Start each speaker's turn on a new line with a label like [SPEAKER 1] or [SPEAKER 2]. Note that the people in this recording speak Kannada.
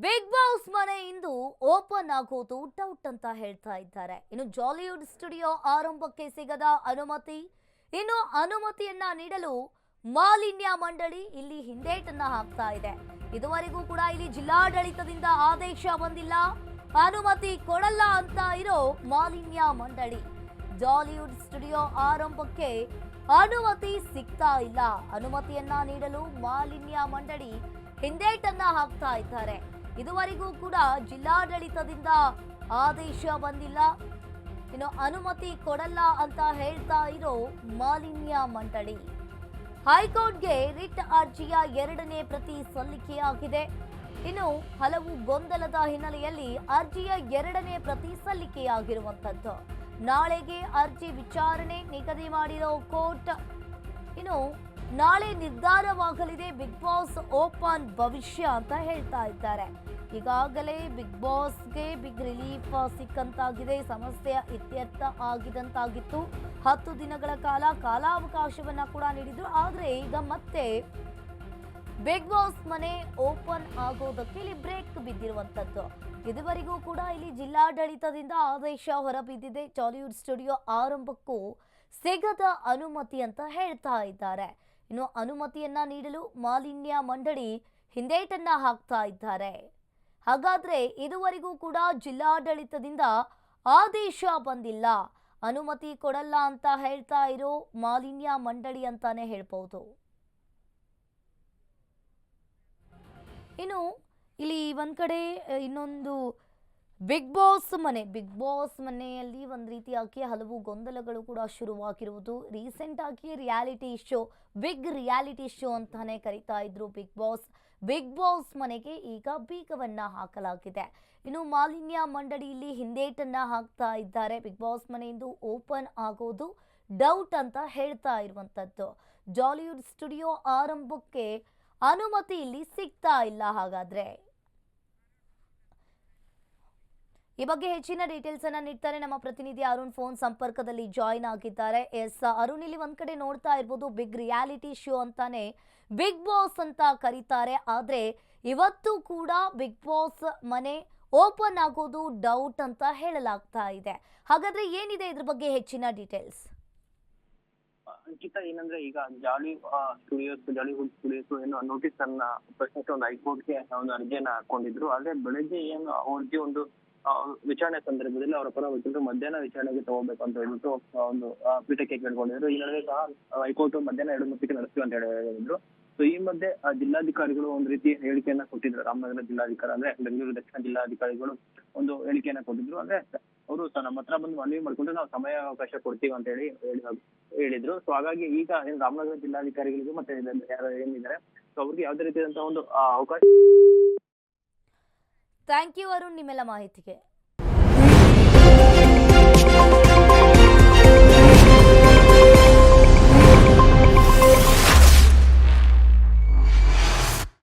[SPEAKER 1] ಬಿಗ್ ಬಾಸ್ ಮನೆ ಇಂದು ಓಪನ್ ಆಗೋದು ಡೌಟ್ ಅಂತ ಹೇಳ್ತಾ ಇದ್ದಾರೆ. ಇನ್ನು ಜಾಲಿವುಡ್ ಸ್ಟುಡಿಯೋ ಆರಂಭಕ್ಕೆ ಸಿಗದ ಅನುಮತಿ, ಇನ್ನು ಅನುಮತಿಯನ್ನ ನೀಡಲು ಮಾಲಿನ್ಯ ಮಂಡಳಿ ಇಲ್ಲಿ ಹಿಂದೇಟನ್ನ ಹಾಕ್ತಾ ಇದೆ. ಇದುವರೆಗೂ ಕೂಡ ಇಲ್ಲಿ ಜಿಲ್ಲಾಡಳಿತದಿಂದ ಆದೇಶ ಬಂದಿಲ್ಲ, ಅನುಮತಿ ಕೊಡಲ್ಲ ಅಂತ ಇರೋ ಮಾಲಿನ್ಯ ಮಂಡಳಿ. ಜಾಲಿವುಡ್ ಸ್ಟುಡಿಯೋ ಆರಂಭಕ್ಕೆ ಅನುಮತಿ ಸಿಗ್ತಾ ಇಲ್ಲ, ಅನುಮತಿಯನ್ನ ನೀಡಲು ಮಾಲಿನ್ಯ ಮಂಡಳಿ ಹಿಂದೇಟನ್ನ ಹಾಕ್ತಾ ಇದ್ದಾರೆ. ಇದುವರೆಗೂ ಕೂಡ ಜಿಲ್ಲಾಡಳಿತದಿಂದ ಆದೇಶ ಬಂದಿಲ್ಲ, ಇನ್ನು ಅನುಮತಿ ಕೊಡಲ್ಲ ಅಂತ ಹೇಳ್ತಾ ಇರೋ ಮಾಲಿನ್ಯ ಮಂಡಳಿ. ಹೈಕೋರ್ಟ್ಗೆ ರಿಟ್ ಅರ್ಜಿಯ 2ನೇ ಪ್ರತಿ ಸಲ್ಲಿಕೆಯಾಗಿದೆ. ಇನ್ನು ಹಲವು ಗೊಂದಲದ ಹಿನ್ನೆಲೆಯಲ್ಲಿ ಅರ್ಜಿಯ 2ನೇ ಪ್ರತಿ ಸಲ್ಲಿಕೆಯಾಗಿರುವಂತದ್ದು. ನಾಳೆಗೆ ಅರ್ಜಿ ವಿಚಾರಣೆ ನಿಗದಿ ಮಾಡಿರೋ ಕೋರ್ಟ್. ಇನ್ನು ನಾಳೆ ನಿರ್ಧಾರವಾಗಲಿದೆ ಬಿಗ್ ಬಾಸ್ ಓಪನ್ ಭವಿಷ್ಯ ಅಂತ ಹೇಳ್ತಾ ಇದ್ದಾರೆ. ಈಗಾಗಲೇ ಬಿಗ್ ಬಾಸ್ಗೆ ಬಿಗ್ ರಿಲೀಫ್ ಸಿಕ್ಕಂತಾಗಿದೆ, ಸಮಸ್ಯೆ ಇತ್ಯರ್ಥ ಆಗಿದಂತಾಗಿತ್ತು. 10 ದಿನಗಳ ಕಾಲಾವಕಾಶವನ್ನ ಕೂಡ ನೀಡಿದ್ರು. ಆದರೆ ಈಗ ಮತ್ತೆ ಬಿಗ್ ಬಾಸ್ ಮನೆ ಓಪನ್ ಆಗೋದಕ್ಕೆ ಇಲ್ಲಿ ಬ್ರೇಕ್ ಬಿದ್ದಿರುವಂತದ್ದು. ಇದುವರೆಗೂ ಕೂಡ ಇಲ್ಲಿ ಜಿಲ್ಲಾಡಳಿತದಿಂದ ಆದೇಶ ಹೊರಬಿದ್ದಿದೆ. ಜಾಲಿವುಡ್ ಸ್ಟುಡಿಯೋ ಆರಂಭಕ್ಕೂ ಸಿಗದ ಅನುಮತಿ ಅಂತ ಹೇಳ್ತಾ ಇದ್ದಾರೆ. ಇನ್ನು ಅನುಮತಿಯನ್ನ ನೀಡಲು ಮಾಲಿನ್ಯ ಮಂಡಳಿ ಹಿಂದೇಟನ್ನ ಹಾಕ್ತಾ ಇದ್ದಾರೆ. ಹಾಗಾದ್ರೆ ಇದುವರೆಗೂ ಕೂಡ ಜಿಲ್ಲಾಡಳಿತದಿಂದ ಆದೇಶ ಬಂದಿಲ್ಲ, ಅನುಮತಿ ಕೊಡಲ್ಲ ಅಂತ ಹೇಳ್ತಾ ಇರೋ ಮಾಲಿನ್ಯ ಮಂಡಳಿ ಅಂತಾನೆ ಹೇಳ್ಬಹುದು. ಇನ್ನು ಇಲ್ಲಿ ಒಂದ್ ಕಡೆ ಇನ್ನೊಂದು ಬಿಗ್ ಬಾಸ್ ಮನೆಯಲ್ಲಿ ಒಂದು ರೀತಿಯಾಗಿ ಹಲವು ಗೊಂದಲಗಳು ಕೂಡ ಶುರುವಾಗಿರುವುದು. ರೀಸೆಂಟ್ ಆಗಿ ಬಿಗ್ ರಿಯಾಲಿಟಿ ಶೋ ಅಂತಾನೆ ಕರೀತಾ ಇದ್ರು ಬಿಗ್ ಬಾಸ್ ಮನೆಗೆ ಈಗ ಬೀಗವನ್ನ ಹಾಕಲಾಗಿದೆ. ಇನ್ನು ಮಾಲಿನ್ಯ ಮಂಡಳಿಯಲ್ಲಿ ಹಿಂದೇಟನ್ನ ಹಾಕ್ತಾ ಇದ್ದಾರೆ. ಬಿಗ್ ಬಾಸ್ ಮನೆಯಿಂದ ಓಪನ್ ಆಗೋದು ಡೌಟ್ ಅಂತ ಹೇಳ್ತಾ ಇರುವಂತದ್ದು. ಜಾಲಿವುಡ್ ಸ್ಟುಡಿಯೋ ಆರಂಭಕ್ಕೆ ಅನುಮತಿ ಇಲ್ಲಿ ಸಿಗ್ತಾ ಇಲ್ಲ. ಹಾಗಾದ್ರೆ ಈ ಬಗ್ಗೆ ಹೆಚ್ಚಿನ ಡೀಟೇಲ್ಸ್ ಅನ್ನ ನೀಡ್ತಾರೆ ನಮ್ಮ ಪ್ರತಿನಿಧಿ ಅರುಣ್, ಫೋನ್ ಸಂಪರ್ಕದಲ್ಲಿ ಜಾಯಿನ್ ಆಗಿದ್ದಾರೆ. ಎಸ್ ಅರುಣ್, ಇಲ್ಲಿ ಒಂದ್ ಕಡೆ ನೋಡ್ತಾ ಇರ್ಬೋದು ಬಿಗ್ ರಿಯಾಲಿಟಿ ಶೋ ಅಂತಾನೆ ಬಿಗ್ ಬಾಸ್ ಅಂತ ಕರೀತಾರೆ. ಆದ್ರೆ ಇವತ್ತು ಕೂಡ ಬಿಗ್ ಬಾಸ್ ಮನೆ ಓಪನ್ ಆಗೋದು ಡೌಟ್ ಅಂತ ಹೇಳಲಾಗ್ತಾ ಇದೆ. ಹಾಗಾದ್ರೆ ಏನಿದೆ ಇದ್ರ ಬಗ್ಗೆ ಹೆಚ್ಚಿನ ಡೀಟೇಲ್ಸ್?
[SPEAKER 2] ಅಂಕಿತ, ಏನಂದ್ರೆ ಈಗ ಜಾಲಿವುಡ್ ಸ್ಟುಡಿಯೋಸ್ ಏನು ನೋಟಿಸ್ ಅನ್ನ ಪ್ರಶ್ನಿಸಿ ಒಂದು ಹೈಕೋರ್ಟ್ಗೆ ಒಂದು ಅರ್ಜಿಯನ್ನ ಹಾಕೊಂಡಿದ್ರು. ಆದ್ರೆ ಬೆಳಗ್ಗೆ ಏನು ಅವ್ರಿಗೆ ಒಂದು ವಿಚಾರಣೆ ಸಂದರ್ಭದಲ್ಲಿ ಅವರ ಪರ ವಕೀಲರು ಮಧ್ಯಾಹ್ನ ವಿಚಾರಣೆಗೆ ತಗೋಬೇಕು ಅಂತ ಹೇಳ್ಬಿಟ್ಟು ಒಂದು ಪೀಠಕ್ಕೆ ಕೇಳ್ಕೊಂಡಿದ್ರು. ಈ ನಡುವೆ ಸಹ ಹೈಕೋರ್ಟ್ ಮಧ್ಯಾಹ್ನ 2:30ಕ್ಕೆ ನಡೆಸ್ತೀವಿ ಅಂತ ಹೇಳಿದ್ರು. ಸೊ ಈ ಮಧ್ಯೆ ಜಿಲ್ಲಾಧಿಕಾರಿಗಳು ಒಂದು ರೀತಿ ಹೇಳಿಕೆಯನ್ನ ಕೊಟ್ಟಿದ್ರು. ರಾಮನಗರ ಜಿಲ್ಲಾಧಿಕಾರಿ ಅಂದ್ರೆ ಬೆಂಗಳೂರು ದಕ್ಷಿಣ ಜಿಲ್ಲಾಧಿಕಾರಿಗಳು ಒಂದು ಹೇಳಿಕೆಯನ್ನ ಕೊಟ್ಟಿದ್ರು. ಅಂದ್ರೆ ಅವರು ನಮ್ಮ ಹತ್ರ ಬಂದು ಮನವಿ ಮಾಡ್ಕೊಂಡ್ರೆ ನಾವು ಸಮಯಾವಕಾಶ ಕೊಡ್ತೀವಿ ಅಂತ ಹೇಳಿದ್ರು. ಸೊ ಹಾಗಾಗಿ ಈಗ ರಾಮನಗರ ಜಿಲ್ಲಾಧಿಕಾರಿಗಳಿಗೂ ಮತ್ತೆ ಯಾರು ಏನಿದ್ದಾರೆ ಸೊ ಅವ್ರಿಗೆ ಯಾವುದೇ ರೀತಿಯಾದಂತಹ ಒಂದು ಅವಕಾಶ.
[SPEAKER 1] ಥ್ಯಾಂಕ್ ಯು ಅರುಣ್, ನಿಮ್ಮೆಲ್ಲ ಮಾಹಿತಿಗೆ.